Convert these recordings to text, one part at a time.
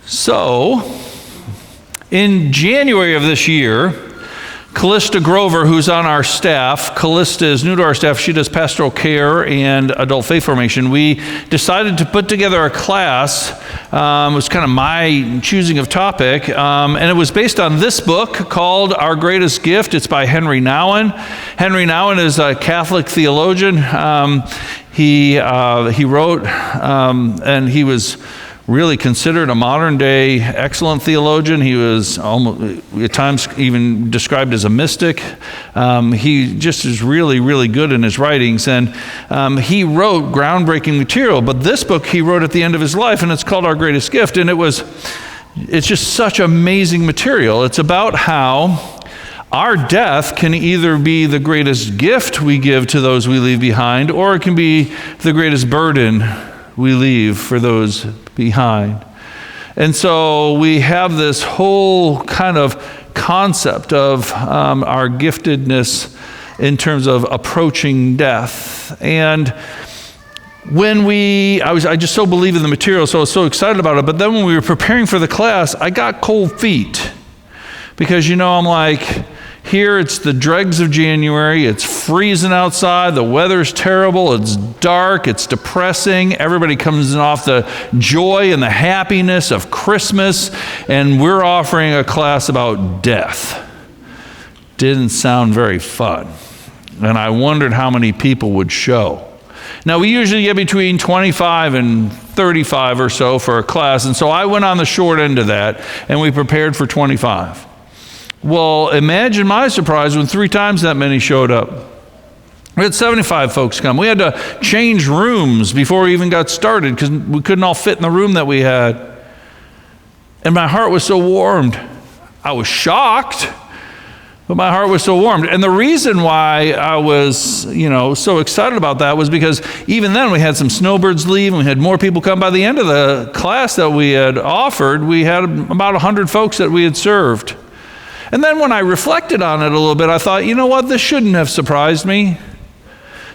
So, in January of this year, Callista Grover, who's on our staff, Callista is new to our staff. She does pastoral care and adult faith formation. We decided to put together a class. It was kind of my choosing of topic, and it was based on this book called Our Greatest Gift. It's by Henry Nouwen. Henry Nouwen is a Catholic theologian. He wrote, and he was really considered a modern-day excellent theologian. He was almost, at times even described as a mystic. He just is really, really good in his writings, and he wrote groundbreaking material. But this book he wrote at the end of his life, and it's called Our Greatest Gift, and it's just such amazing material. It's about how our death can either be the greatest gift we give to those we leave behind, or it can be the greatest burden we leave for those behind. And so we have this whole kind of concept of our giftedness in terms of approaching death. And when I just so believe in the material, so I was so excited about it. But then when we were preparing for the class, I got cold feet. Because, I'm like, here it's the dregs of January, it's freezing outside, the weather's terrible, it's dark, it's depressing, everybody comes in off the joy and the happiness of Christmas, and we're offering a class about death. Didn't sound very fun. And I wondered how many people would show. Now, we usually get between 25 and 35 or so for a class, and so I went on the short end of that, and we prepared for 25. Well, imagine my surprise when 3 times that many showed up. We had 75 folks come. We had to change rooms before we even got started because we couldn't all fit in the room that we had. And my heart was so warmed. I was shocked, but my heart was so warmed. And the reason why I was, so excited about that was because even then we had some snowbirds leave and we had more people come. By the end of the class that we had offered, we had about 100 folks that we had served. And then when I reflected on it a little bit, I thought, this shouldn't have surprised me.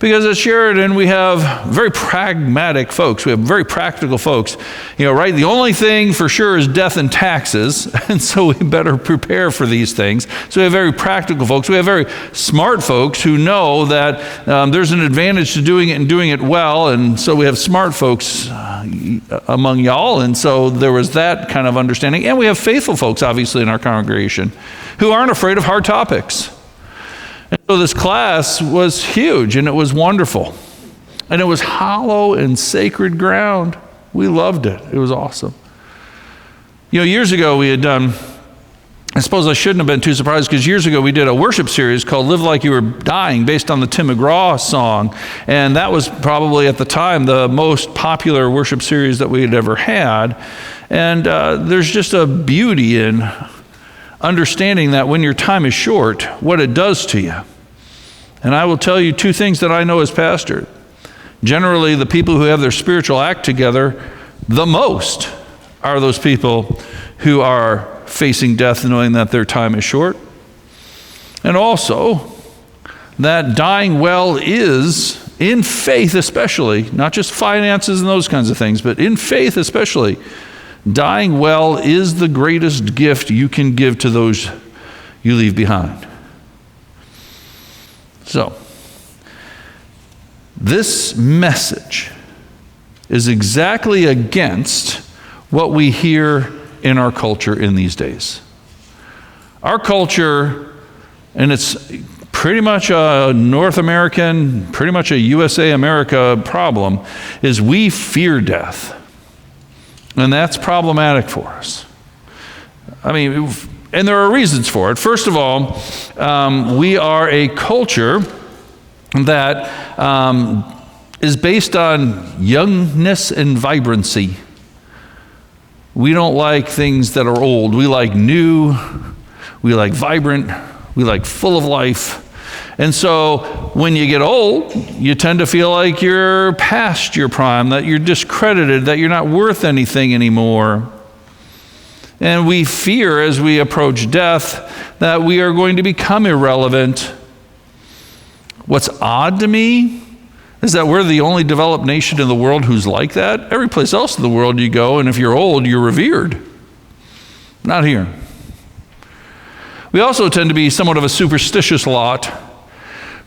Because at Sheridan, we have very pragmatic folks. We have very practical folks. Right? The only thing for sure is death and taxes. And so we better prepare for these things. So we have very practical folks. We have very smart folks who know that there's an advantage to doing it and doing it well. And so we have smart folks among y'all. And so there was that kind of understanding. And we have faithful folks, obviously, in our congregation who aren't afraid of hard topics. And so this class was huge, and it was wonderful. And it was hollow and sacred ground. We loved it. It was awesome. Years ago we had done, I suppose I shouldn't have been too surprised, because years ago we did a worship series called Live Like You Were Dying, based on the Tim McGraw song. And that was probably at the time the most popular worship series that we had ever had. And there's just a beauty in understanding that when your time is short, what it does to you. And I will tell you 2 things that I know as pastor. Generally, the people who have their spiritual act together the most are those people who are facing death knowing that their time is short. And also, that dying well is, in faith especially, not just finances and those kinds of things, but in faith especially, dying well is the greatest gift you can give to those you leave behind. So, this message is exactly against what we hear in our culture in these days. Our culture, and it's pretty much a North American, pretty much a USA America problem, is we fear death. And that's problematic for us. And there are reasons for it. First of all, we are a culture that is based on youngness and vibrancy. We don't like things that are old. We like new, we like vibrant, we like full of life. And so when you get old, you tend to feel like you're past your prime, that you're discredited, that you're not worth anything anymore. And we fear as we approach death that we are going to become irrelevant. What's odd to me is that we're the only developed nation in the world who's like that. Every place else in the world you go, and if you're old, you're revered. Not here. We also tend to be somewhat of a superstitious lot,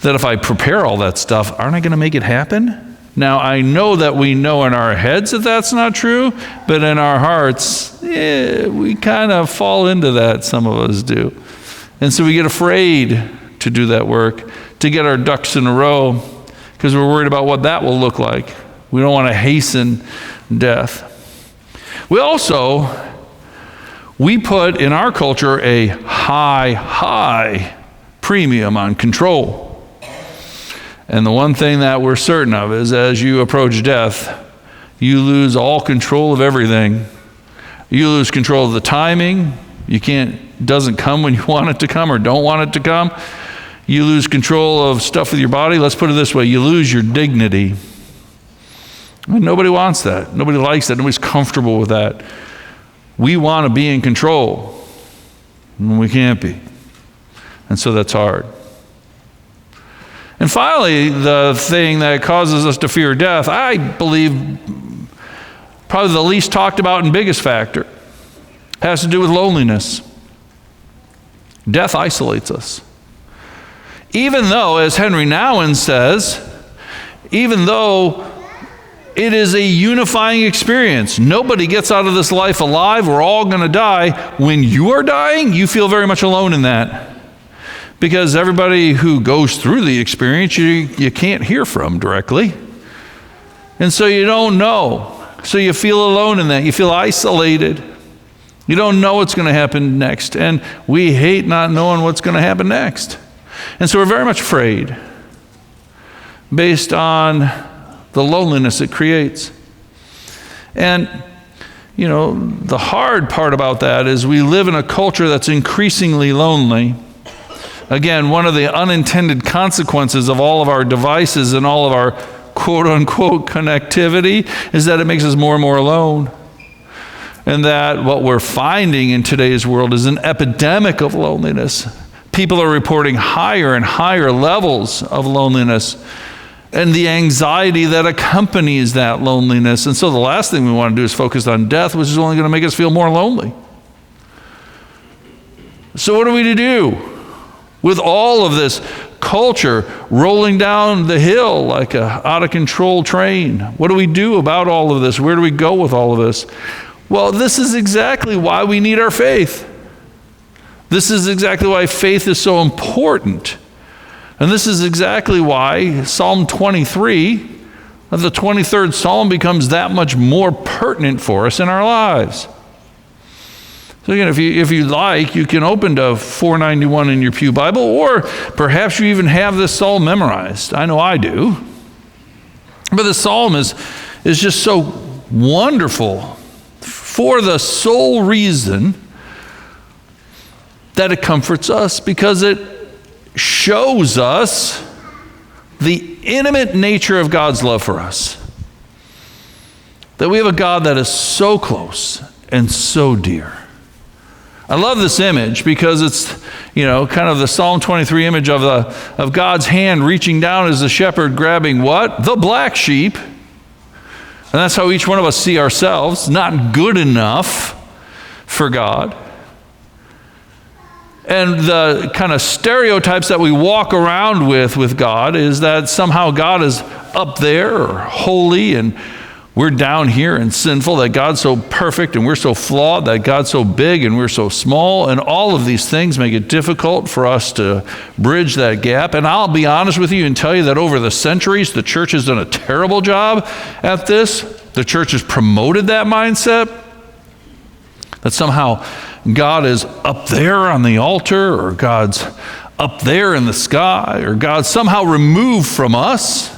that if I prepare all that stuff, aren't I going to make it happen? Now, I know that we know in our heads that that's not true, but in our hearts, we kind of fall into that, some of us do. And so we get afraid to do that work, to get our ducks in a row, because we're worried about what that will look like. We don't want to hasten death. We put in our culture a high premium on control. And the one thing that we're certain of is as you approach death, you lose all control of everything. You lose control of the timing. Doesn't come when you want it to come or don't want it to come. You lose control of stuff with your body. Let's put it this way, you lose your dignity. Nobody wants that. Nobody likes that. Nobody's comfortable with that. We want to be in control, and we can't be. And so that's hard. And finally, the thing that causes us to fear death, I believe probably the least talked about and biggest factor, has to do with loneliness. Death isolates us. Even though, as Henry Nouwen says, even though it is a unifying experience. Nobody gets out of this life alive. We're all going to die. When you are dying, you feel very much alone in that. Because everybody who goes through the experience, you can't hear from directly. And so you don't know. So you feel alone in that. You feel isolated. You don't know what's going to happen next. And we hate not knowing what's going to happen next. And so we're very much afraid based on the loneliness it creates. And, the hard part about that is we live in a culture that's increasingly lonely. Again, one of the unintended consequences of all of our devices and all of our quote-unquote connectivity is that it makes us more and more alone. And that what we're finding in today's world is an epidemic of loneliness. People are reporting higher and higher levels of loneliness and the anxiety that accompanies that loneliness. And so the last thing we want to do is focus on death, which is only going to make us feel more lonely. So what are we to do with all of this culture rolling down the hill like a out-of-control train? What do we do about all of this? Where do we go with all of this? Well, this is exactly why we need our faith. This is exactly why faith is so important. And this is exactly why Psalm 23, the 23rd Psalm, becomes that much more pertinent for us in our lives. So again, if you like, you can open to 491 in your pew Bible, or perhaps you even have this psalm memorized. I know I do. But the psalm is just so wonderful for the sole reason that it comforts us, because it shows us the intimate nature of God's love for us. That we have a God that is so close and so dear. I love this image because it's, kind of the Psalm 23 image of God's hand reaching down as the shepherd grabbing what? The black sheep. And that's how each one of us see ourselves, not good enough for God. And the kind of stereotypes that we walk around with God is that somehow God is up there or holy and we're down here and sinful, that God's so perfect and we're so flawed, that God's so big and we're so small, and all of these things make it difficult for us to bridge that gap. And I'll be honest with you and tell you that over the centuries, the church has done a terrible job at this. The church has promoted that mindset, that somehow God is up there on the altar, or God's up there in the sky, or God's somehow removed from us.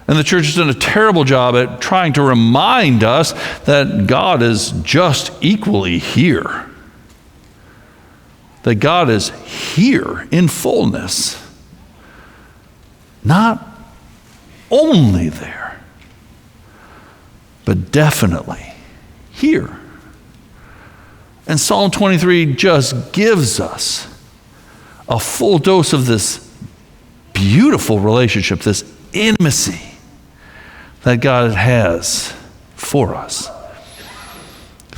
And the church has done a terrible job at trying to remind us that God is just equally here. That God is here in fullness. Not only there, but definitely here. And Psalm 23 just gives us a full dose of this beautiful relationship, this intimacy that God has for us.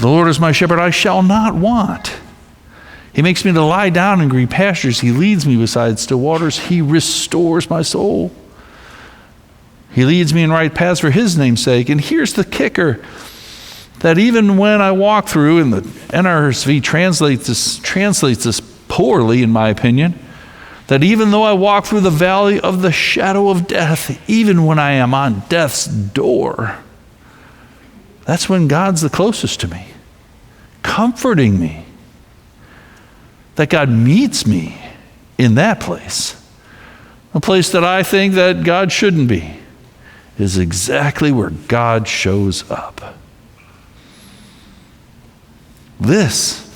The Lord is my shepherd, I shall not want. He makes me to lie down in green pastures. He leads me beside still waters. He restores my soul. He leads me in right paths for his name's sake. And here's the kicker, that even when I walk through, and the NRSV translates this poorly, in my opinion, that even though I walk through the valley of the shadow of death, even when I am on death's door, that's when God's the closest to me, comforting me. That God meets me in that place, a place that I think that God shouldn't be, is exactly where God shows up. This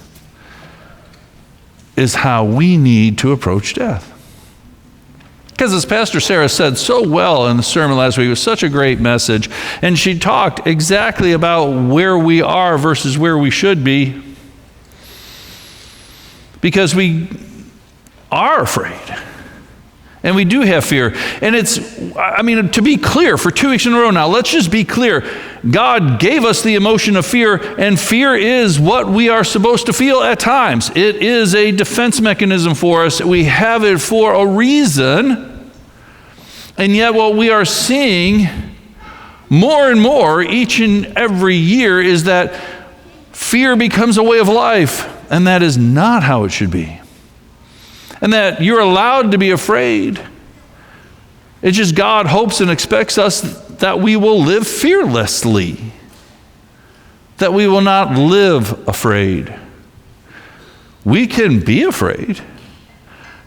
is how we need to approach death. Because as Pastor Sarah said so well in the sermon last week, it was such a great message, and she talked exactly about where we are versus where we should be, because we are afraid. And we do have fear. And to be clear, for 2 weeks in a row now, let's just be clear. God gave us the emotion of fear, and fear is what we are supposed to feel at times. It is a defense mechanism for us. We have it for a reason. And yet what we are seeing more and more each and every year is that fear becomes a way of life. And that is not how it should be. And that you're allowed to be afraid. It's just God hopes and expects us that we will live fearlessly. That we will not live afraid. We can be afraid,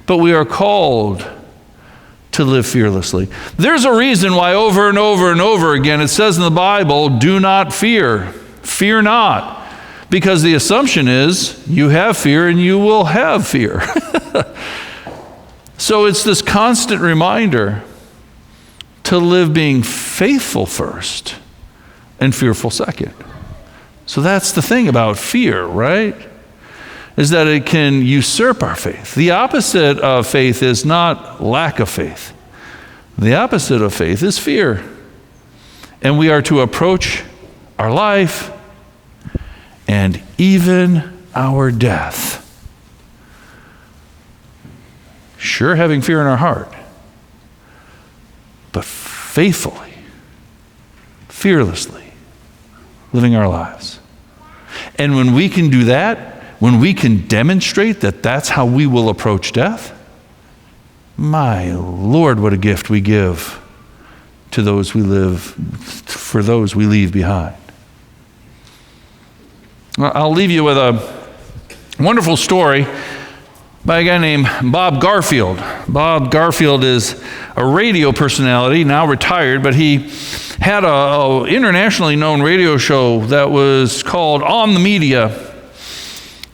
but we are called to live fearlessly. There's a reason why over and over and over again it says in the Bible, do not fear. Fear not. Because the assumption is you have fear and you will have fear. So it's this constant reminder to live being faithful first and fearful second. So that's the thing about fear, right? Is that it can usurp our faith. The opposite of faith is not lack of faith. The opposite of faith is fear. And we are to approach our life and even our death, sure having fear in our heart, but faithfully, fearlessly living our lives. And when we can do that, when we can demonstrate that that's how we will approach death, my Lord, what a gift we give to those we live, for those we leave behind. I'll leave you with a wonderful story by a guy named Bob Garfield. Bob Garfield is a radio personality, now retired, but he had a internationally known radio show that was called On the Media,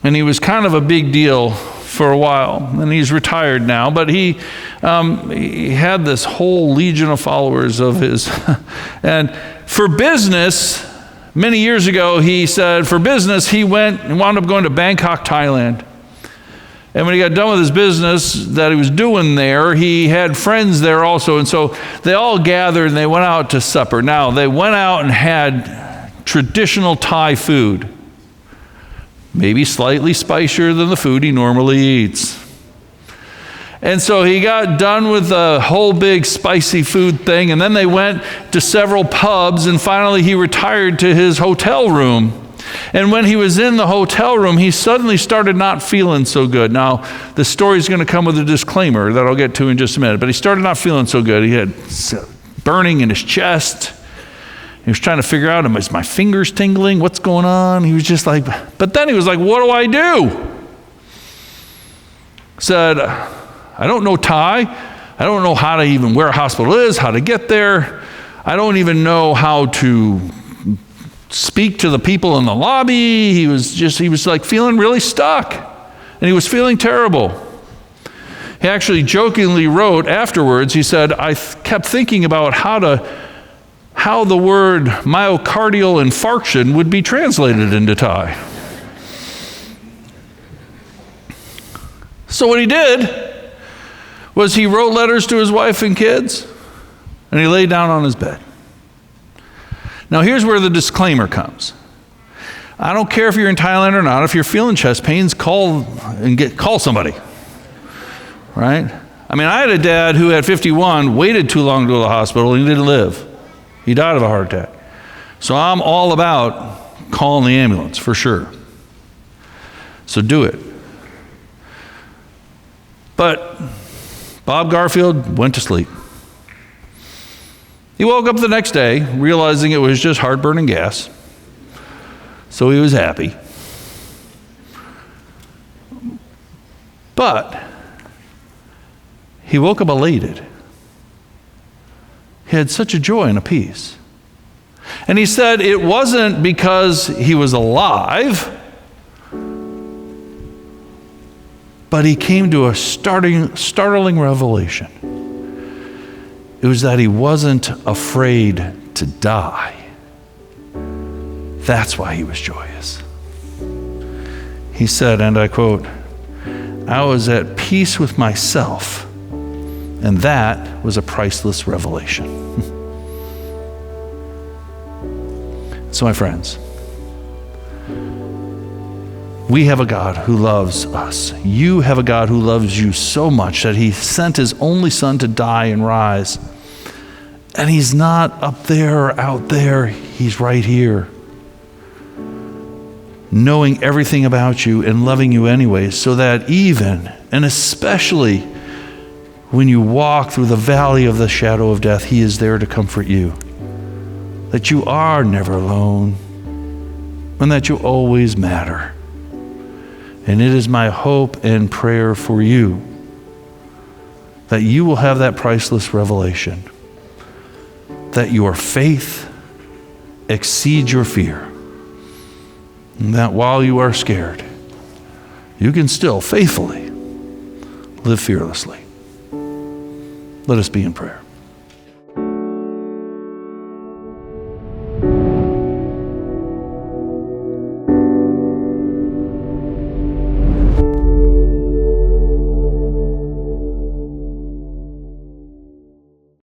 and he was kind of a big deal for a while, and he's retired now, but he had this whole legion of followers of his. And for business, many years ago, he said, for business, he wound up going to Bangkok, Thailand. And when he got done with his business that he was doing there, he had friends there also. And so they all gathered and they went out to supper. Now, they went out and had traditional Thai food, maybe slightly spicier than the food he normally eats. And so he got done with the whole big spicy food thing, and then they went to several pubs, and finally he retired to his hotel room. And when he was in the hotel room, he suddenly started not feeling so good. Now, the story's going to come with a disclaimer that I'll get to in just a minute, but he started not feeling so good. He had burning in his chest. He was trying to figure out, is my fingers tingling? What's going on? He was just like, but then he was like, what do I do? Said, I don't know Thai. I don't know how to even where a hospital is, how to get there. I don't even know how to speak to the people in the lobby. He was like feeling really stuck, and he was feeling terrible. He actually jokingly wrote afterwards, he said, I kept thinking about how the word myocardial infarction would be translated into Thai. So what he did was he wrote letters to his wife and kids, and he lay down on his bed. Now here's where the disclaimer comes. I don't care if you're in Thailand or not. If you're feeling chest pains, call somebody, right? I mean, I had a dad who at 51 waited too long to go to the hospital and he didn't live. He died of a heart attack. So I'm all about calling the ambulance for sure. So do it. But Bob Garfield went to sleep. He woke up the next day realizing it was just heartburn and gas. So he was happy. But he woke up elated. He had such a joy and a peace. And he said it wasn't because he was alive, but he came to a startling revelation. It was that he wasn't afraid to die. That's why he was joyous. He said, and I quote, "I was at peace with myself, and that was a priceless revelation." So, my friends, we have a God who loves us. You have a God who loves you so much that he sent his only son to die and rise. And he's not up there or out there. He's right here, knowing everything about you and loving you anyway, so that even and especially when you walk through the valley of the shadow of death, he is there to comfort you. That you are never alone and that you always matter. And it is my hope and prayer for you that you will have that priceless revelation, that your faith exceeds your fear, and that while you are scared, you can still faithfully live fearlessly. Let us be in prayer.